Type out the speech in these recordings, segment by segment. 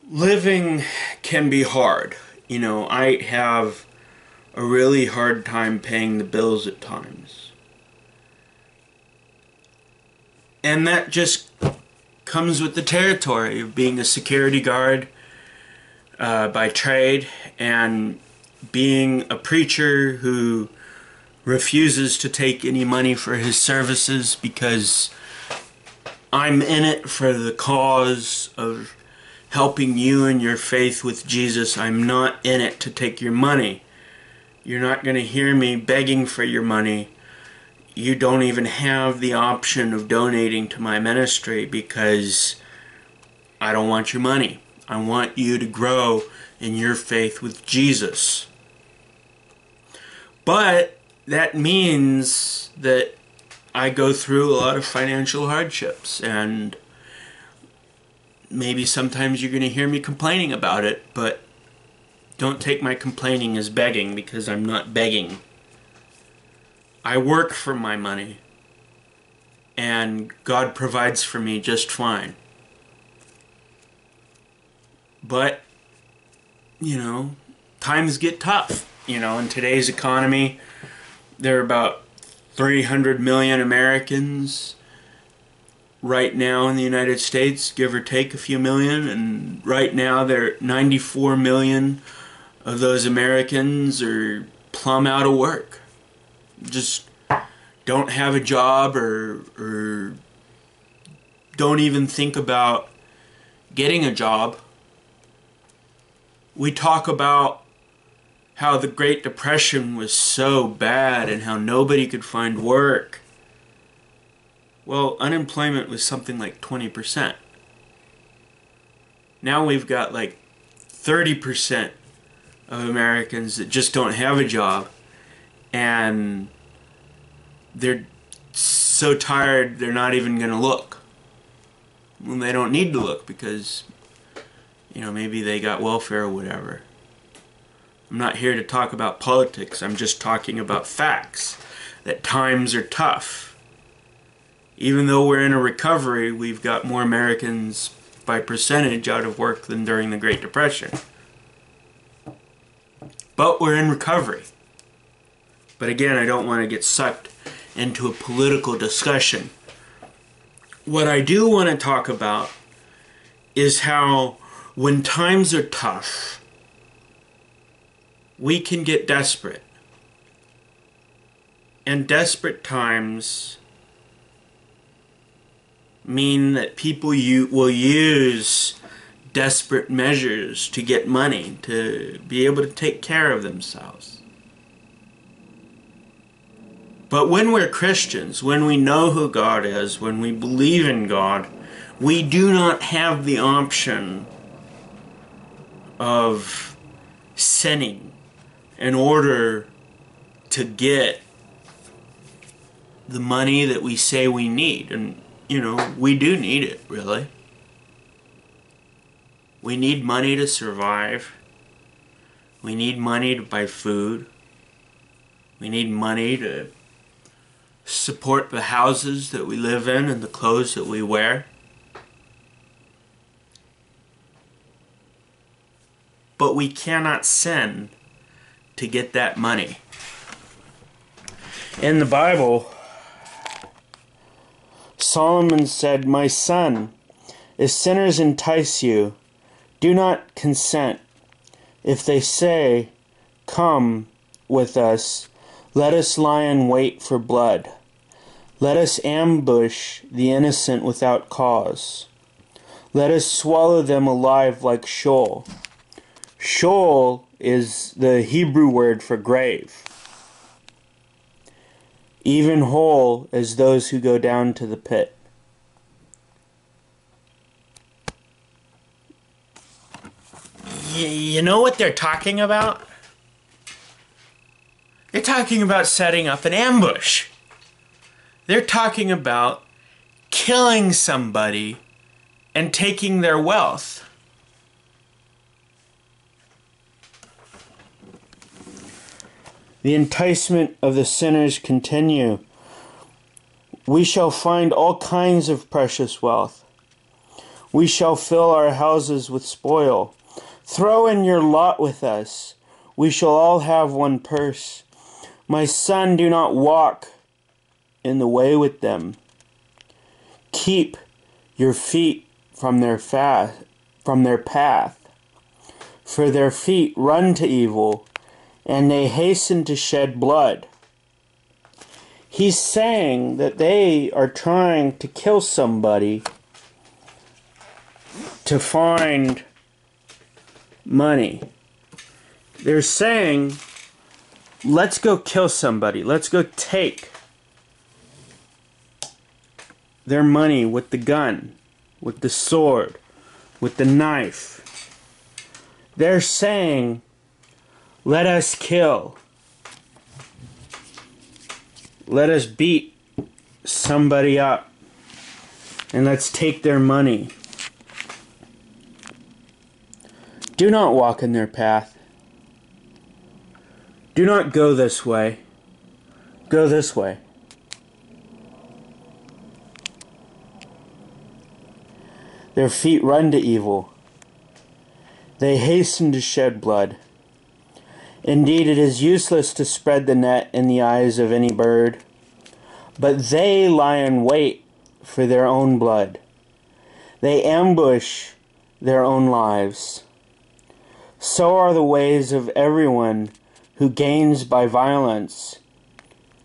Living can be hard. I have a really hard time paying the bills at times. And that just comes with the territory of being a security guard by trade and being a preacher who refuses to take any money for his services because I'm in it for the cause of helping you in your faith with Jesus. I'm not in it to take your money. You're not going to hear me begging for your money. You don't even have the option of donating to my ministry because I don't want your money. I want you to grow in your faith with Jesus. But that means that I go through a lot of financial hardships, and maybe sometimes you're going to hear me complaining about it, but don't take my complaining as begging, because I'm not begging. I work for my money, and God provides for me just fine. But, times get tough. In today's economy, there are about 300 million Americans right now in the United States, give or take a few million, and right now there are 94 million of those Americans are plumb out of work. Just don't have a job or don't even think about getting a job. We talk about how the Great Depression was so bad and how nobody could find work. Well, unemployment was something like 20%. Now we've got like 30% of Americans that just don't have a job, and they're so tired they're not even going to look. Well, they don't need to look because, maybe they got welfare or whatever. I'm not here to talk about politics. I'm just talking about facts, that times are tough. Even though we're in a recovery, we've got more Americans by percentage out of work than during the Great Depression. But we're in recovery. But again, I don't want to get sucked into a political discussion. What I do want to talk about is how when times are tough, we can get desperate. And desperate times mean that people will use desperate measures to get money, to be able to take care of themselves. But when we're Christians, when we know who God is, when we believe in God, we do not have the option of sinning in order to get the money that we say we need. And, we do need it, really. We need money to survive. We need money to buy food. We need money to support the houses that we live in and the clothes that we wear. But we cannot sin to get that money. In the Bible, Solomon said, "My son, if sinners entice you, do not consent. If they say, 'Come with us, let us lie in wait for blood. Let us ambush the innocent without cause. Let us swallow them alive like Sheol.'" Sheol is the Hebrew word for grave. "Even whole as those who go down to the pit." You know what they're talking about? They're talking about setting up an ambush. They're talking about killing somebody and taking their wealth. The enticement of the sinners continue. "We shall find all kinds of precious wealth. We shall fill our houses with spoil. Throw in your lot with us. We shall all have one purse. My son, do not walk in the way with them. Keep your feet from their path, for their feet run to evil, and they hasten to shed blood. He's saying that they are trying to kill somebody to find money. They're saying, let's go kill somebody. Let's go take their money with the gun, with the sword, with the knife. They're saying, let us kill. Let us beat somebody up. And let's take their money. Do not walk in their path. Do not go this way. Go this way. Their feet run to evil. They hasten to shed blood. Indeed, it is useless to spread the net in the eyes of any bird, but they lie in wait for their own blood. They ambush their own lives. So are the ways of everyone who gains by violence.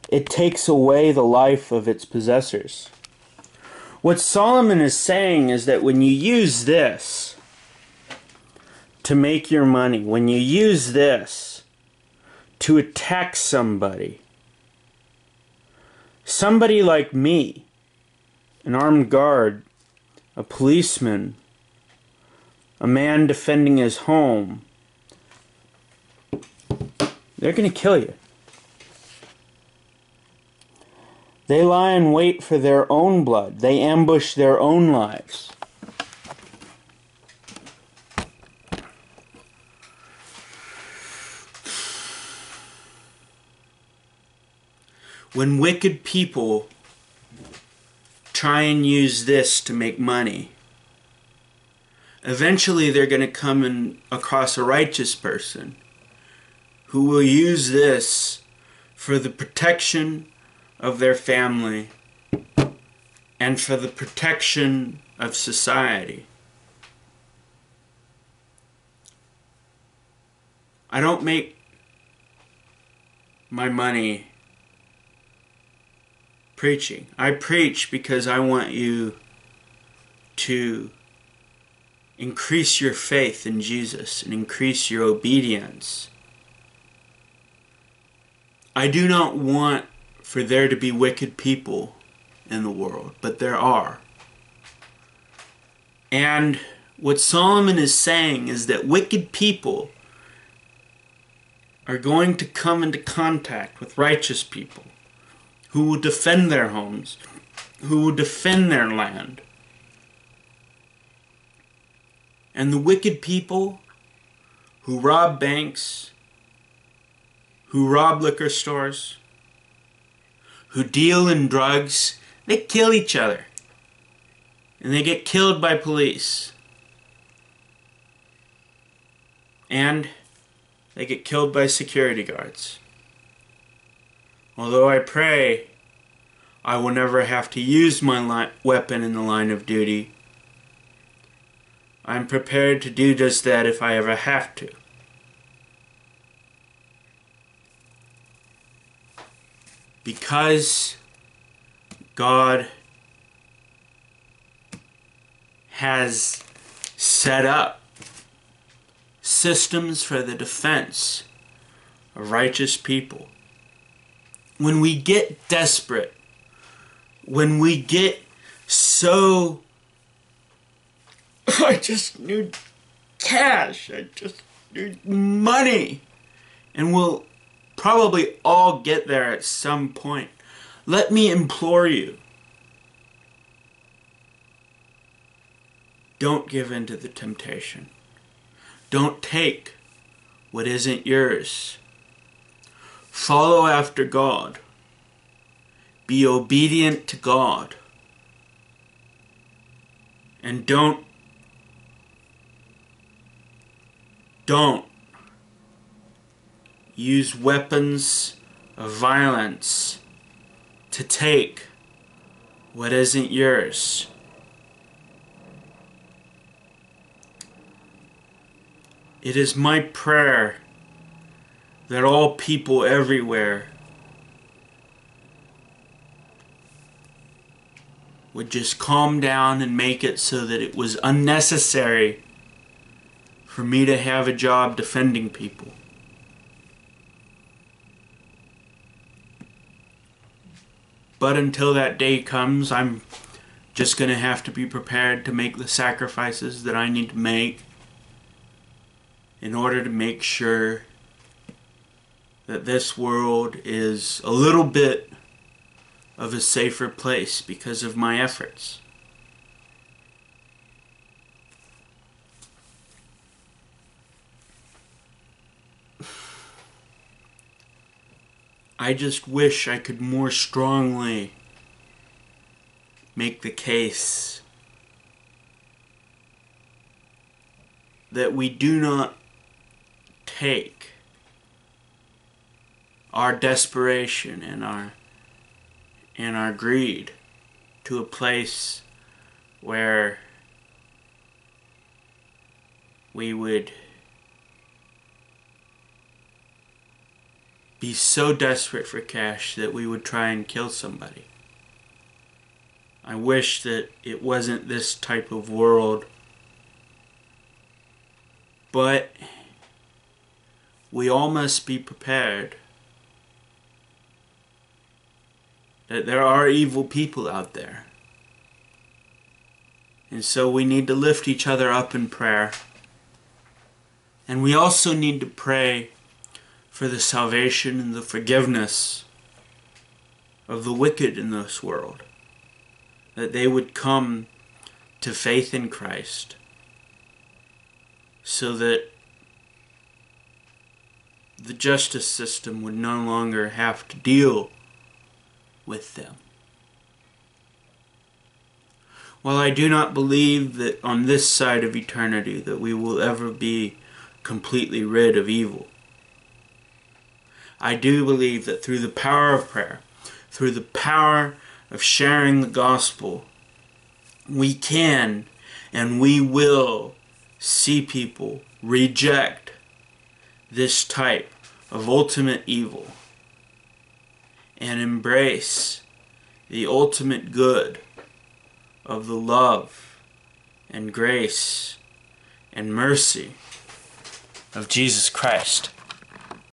It takes away the life of its possessors. What Solomon is saying is that when you use this to make your money, when you use this to attack somebody like me, an armed guard, a policeman, a man defending his home, they're going to kill you. They lie in wait for their own blood. They ambush their own lives. When wicked people try and use this to make money, eventually they're going to come across a righteous person who will use this for the protection of their family and for the protection of society. I don't make my money preaching. I preach because I want you to increase your faith in Jesus and increase your obedience. I do not want for there to be wicked people in the world, but there are. And what Solomon is saying is that wicked people are going to come into contact with righteous people who will defend their homes, who will defend their land. And the wicked people who rob banks, who rob liquor stores, who deal in drugs, they kill each other. And they get killed by police. And they get killed by security guards. Although I pray I will never have to use my weapon in the line of duty, I'm prepared to do just that if I ever have to. Because God has set up systems for the defense of righteous people. When we get desperate, when we get so, I just need cash, I just need money, and we'll probably all get there at some point. Let me implore you, don't give in to the temptation. Don't take what isn't yours. Follow after God. Be obedient to God. And don't don't use weapons of violence to take what isn't yours. It is my prayer that all people everywhere would just calm down and make it so that it was unnecessary for me to have a job defending people. But until that day comes, I'm just going to have to be prepared to make the sacrifices that I need to make in order to make sure that this world is a little bit of a safer place because of my efforts. I just wish I could more strongly make the case that we do not take our desperation and our greed to a place where we would be so desperate for cash that we would try and kill somebody. I wish that it wasn't this type of world, but we all must be prepared that there are evil people out there. And so we need to lift each other up in prayer. And we also need to pray for the salvation and the forgiveness of the wicked in this world, that they would come to faith in Christ so that the justice system would no longer have to deal with them. While I do not believe that on this side of eternity that we will ever be completely rid of evil, I do believe that through the power of prayer, through the power of sharing the gospel, we can and we will see people reject this type of ultimate evil and embrace the ultimate good of the love and grace and mercy of Jesus Christ.